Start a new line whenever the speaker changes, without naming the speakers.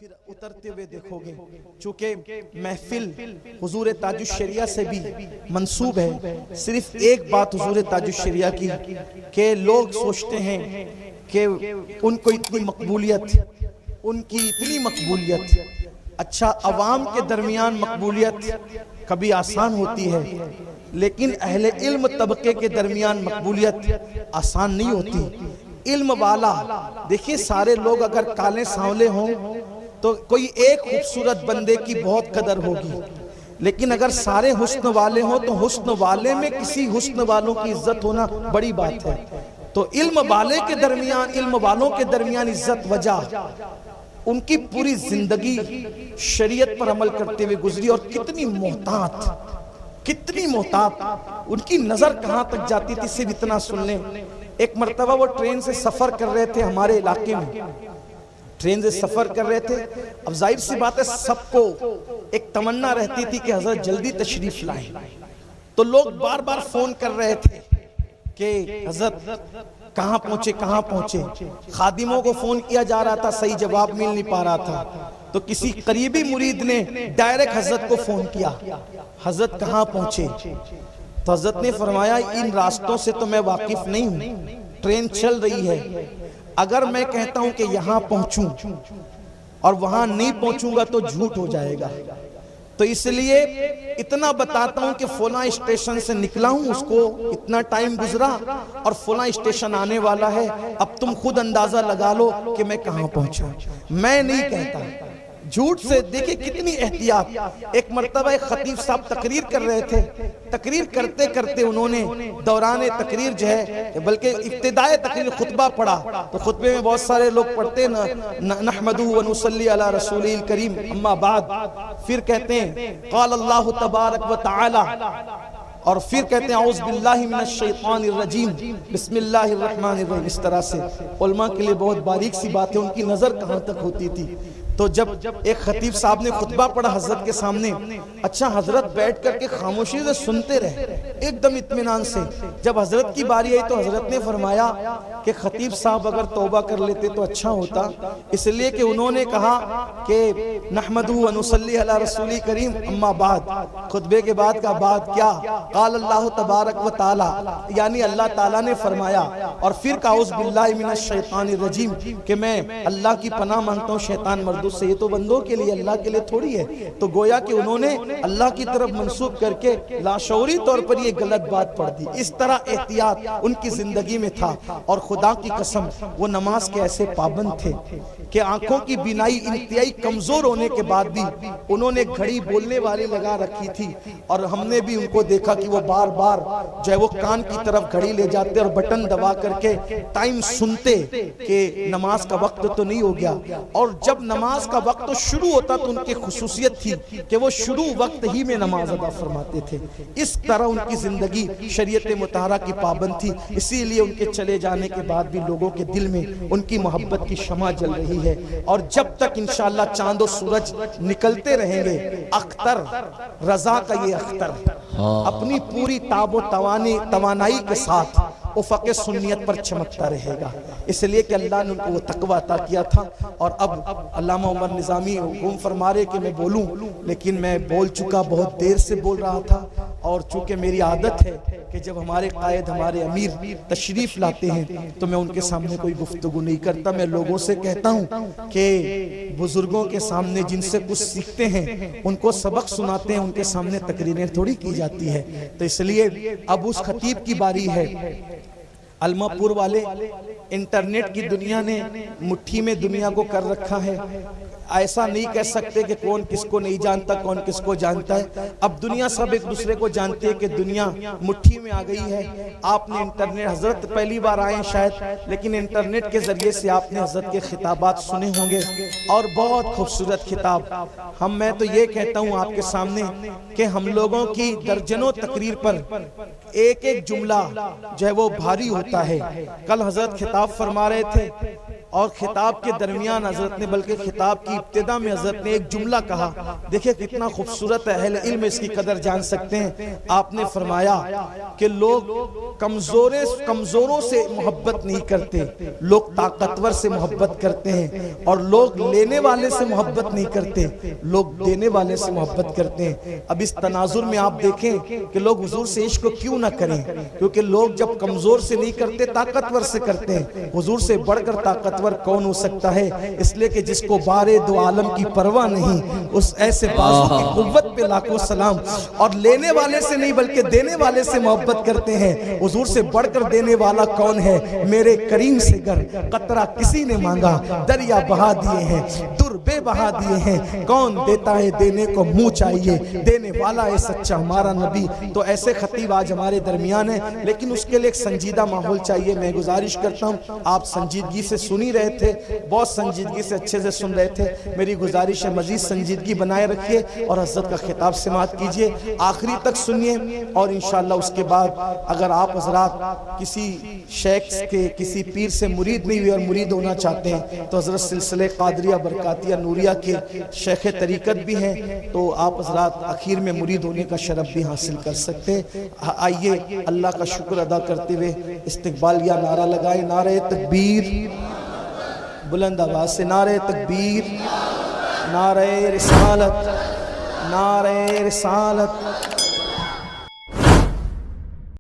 پھر اترتے ہوئے دیکھو گے. چونکہ محفل حضور تاج الشریعہ سے بھی منسوب ہے. صرف ایک بات حضور تاج الشریعہ کی کہ لوگ سوچتے ہیں کہ ان کو اتنی مقبولیت، ان کی اتنی مقبولیت. اچھا، عوام کے درمیان مقبولیت کبھی آسان ہوتی ہے، لیکن اہل علم طبقے کے درمیان مقبولیت آسان نہیں ہوتی. علم والا، دیکھیے سارے لوگ اگر کالے سانولے ہوں تو کوئی ایک خوبصورت بندے کی بہت قدر ہوگی، لیکن اگر سارے حسن والے ہوں تو حسن والے میں کسی حسن والوں کی عزت ہونا بڑی بات ہے. تو علم والے کے درمیان، علم والوں کے درمیان عزت وجہ ان کی پوری زندگی شریعت پر عمل کرتے ہوئے گزری. اور کتنی محتاط، کتنی محتاط، ان کی نظر کہاں تک جاتی تھی صرف اتنا سن لیں. ایک مرتبہ وہ ٹرین سے سفر کر رہے تھے، ہمارے علاقے میں ٹرین سے سفر کر رہے تھے. اب ظاہر سی بات ہے سب کو ایک تمنا رہتی تھی کہ حضرت جلدی تشریف لائیں. تو لوگ بار بار فون کر رہے تھے کہ حضرت کہاں پہنچے کہاں پہنچے. خادموں کو فون کیا جا رہا تھا، صحیح جواب مل نہیں پا رہا تھا. تو کسی قریبی مرید نے ڈائریکٹ حضرت کو فون کیا، حضرت کہاں پہنچے؟ تو حضرت نے فرمایا ان راستوں سے تو میں واقف نہیں ہوں، ٹرین چل رہی ہے. اگر میں کہتا ہوں کہ یہاں پہنچوں اور وہاں نہیں پہنچوں گا تو جھوٹ ہو جائے گا. تو اس لیے اتنا بتاتا ہوں کہ فلاں اسٹیشن سے نکلا ہوں، اس کو اتنا ٹائم گزرا اور فلاں اسٹیشن آنے والا ہے، اب تم خود اندازہ لگا لو کہ میں کہاں پہنچا. میں نہیں کہتا جھوٹ سے. دیکھیں کتنی احتیاط. ایک مرتبہ ایک خطیب صاحب تقریر کر رہے تھے، تقریر کرتے کرتے انہوں نے دوران تقریر جو ہے، بلکہ ابتدائے تقریر خطبہ پڑھا. تو خطبے میں بہت سارے لوگ پڑھتے ہیں نحمدہ ونصلی علی رسولہ الکریم اما بعد، پھر کہتے ہیں قال اللہ تبارک و تعالی، اور پھر کہتے ہیں اعوذ باللہ من الشیطان الرجیم بسم اللہ الرحمن الرحیم. اس طرح سے علماء کے لیے بہت باریک سی بات ہے، ان کی نظر کہاں تک ہوتی تھی. تو جب ایک خطیب صاحب نے خطبہ پڑھا حضرت کے سامنے، اچھا حضرت بیٹھ کر کے خاموشی سے سنتے رہے ایک دم اطمینان سے. جب حضرت کی باری آئی تو حضرت نے فرمایا کہ خطیب صاحب اگر توبہ کر لیتے تو اچھا ہوتا، اس لیے کہ انہوں نے کہا کہ نحمدہ ونصلی علی رسول کریم اما بعد، خطبے کے بعد کا بعد کیا؟ قال اللہ تبارک و تعالی، یعنی اللہ تعالیٰ نے فرمایا. اور پھر کہا اعوذ باللہ من الشیطان الرجیم، کہ میں اللہ کی پناہ مانگتا ہوں شیطان مردود سے. یہ تو بندوں کے لیے، اللہ کے لیے تھوڑی ہے. تو گویا کہ انہوں نے اللہ کی طرف منسوب کر کے لاشعوری طور پر یہ غلط بات پڑھ دی. اس طرح احتیاط ان کی زندگی میں تھا. اور خدا کی قسم وہ نماز کے ایسے پابند تھے کہ آنکھوں کی بینائی انتہائی کمزور ہونے کے بعد بھی انہوں نے گھڑی بولنے والی لگا رکھی تھی. اور ہم نے بھی ان کو دیکھا کہ وہ بار بار جو ہے وہ کان کی طرف گھڑی لے جاتے اور بٹن دبا کر کے ٹائم سنتے کہ نماز کا وقت تو نہیں ہو گیا. اور جب نماز کا وقت شروع ہوتا تو ان کی خصوصیت تھی کہ وہ شروع وقت ہی میں نماز ادا فرماتے تھے. اس طرح ان کی زندگی شریعت مطہرہ کی پابند تھی. اسی لیے ان کے چلے جانے کے بعد بھی لوگوں کے دل میں ان کی محبت کی شمع جل رہی ہے. اور جب تک انشاءاللہ چاند و سورج نکلتے رہیں گے، اختر رضا کا یہ اختر اپنی پوری تاب و توانائی کے ساتھ افق سنیت پر چمکتا رہے گا. اس لیے کہ اللہ نے ان کو وہ تقوی عطا کیا تھا. اور اب علامہ عمر نظامی حکم فرما رہے کہ میں بولوں، لیکن میں بول چکا، بہت دیر سے بول رہا تھا. اور چونکہ میری عادت ہے کہ جب ہمارے قائد، ہمارے امیر تشریف لاتے ہیں تو میں ان کے سامنے کوئی گفتگو نہیں کرتا. میں لوگوں سے کہتا ہوں کہ بزرگوں کے سامنے جن سے کچھ سیکھتے ہیں ان کو سبق سناتے ہیں، ان کے سامنے تقریریں تھوڑی کی جاتی ہے. تو اس لیے اب اس خطیب کی باری ہے. علمہ پور والے انٹرنیٹ کی دنیا نے مٹھی میں دنیا کو کر رکھا ہے. ایسا نہیں کہہ سکتے کہ کون کس کو نہیں جانتا، کون کس کو جانتا ہے. اب دنیا سب ایک دوسرے کو جانتے ہیں کہ دنیا مٹھی میں آ گئی ہے. آپ نے انٹرنیٹ، حضرت پہلی بار آئے شاید، لیکن انٹرنیٹ کے ذریعے سے آپ نے حضرت کے خطابات سنے ہوں گے اور بہت خوبصورت خطاب. میں تو یہ کہتا ہوں آپ کے سامنے کہ ہم لوگوں کی درجنوں تقریر پر ایک ایک جملہ جو ہے وہ بھاری ہوتا ہے. کل حضرت خطاب فرما رہے تھے اور خطاب کے درمیان حضرت نے بلکہ خطاب کی ابتدا میں حضرت نے ایک جملہ کہا، دیکھیں کتنا خوبصورت ہے، اہل علم اس کی قدر جان سکتے ہیں۔ آپ نے فرمایا کہ لوگ کمزوروں سے محبت نہیں کرتے، لوگ طاقتور سے محبت کرتے ہیں، اور لوگ لینے والے سے محبت نہیں کرتے، لوگ دینے والے سے محبت کرتے ہیں۔ اب اس تناظر میں آپ دیکھیں کہ لوگ حضور سے عشق کیوں نہ کریں، کیونکہ لوگ جب کمزور سے نہیں کرتے طاقتور سے کرتے ہیں۔ حضور سے بڑھ کر طاقتور کون ہو سکتا ہے؟ اس لئے کہ جس کو بارے دو عالم کی پرواہ نہیں، اس ایسے بازو کی قوت پہ لاکھوں سلام، اور لینے والے سے نہیں بلکہ دینے والے سے محبت کرتے ہیں۔ حضور سے بڑھ کر دینے والا کون ہے؟ میرے کریم سے گر قطرہ کسی نے مانگا، دریا بہا دیے ہیں، در بے بہا دیے ہیں، کون دیتا ہے دینے کو منہ چاہیے، دینے والا ہے سچا ہمارا نبی۔ تو ایسے خطیب آج ہمارے درمیان ہیں، لیکن اس کے لیے ایک سنجیدہ ماحول چاہیے۔ میں گزارش کرتا ہوں، آپ سنجیدگی سے سنی رہے تھے، بہت سنجیدگی سے اچھے سے سن رہے تھے، میری گزارش ہے مزید سنجیدگی بنائے رکھیے اور حضرت کا خطاب سماعت کیجئے، آخری تک سنیے، اور انشاءاللہ اس کے بعد اگر آپ حضرات کسی شیخ کے کسی پیر سے مرید نہیں ہوئے اور مرید ہونا چاہتے ہیں تو حضرت سلسلہ قادریہ برکاتیہ نوریہ کے شیخ طریقت بھی ہیں، تو آپ حضرات اخیر میں مرید ہونے کا شرف بھی حاصل کر سکتے ہیں۔ آئیے اللہ کا شکر ادا کرتے ہوئے استقبالیہ نعرہ لگائے، نعرہ تکبیر، بلند آواز سے نعرہ تکبیر، نعرہ رسالت، نعرہ رسالت۔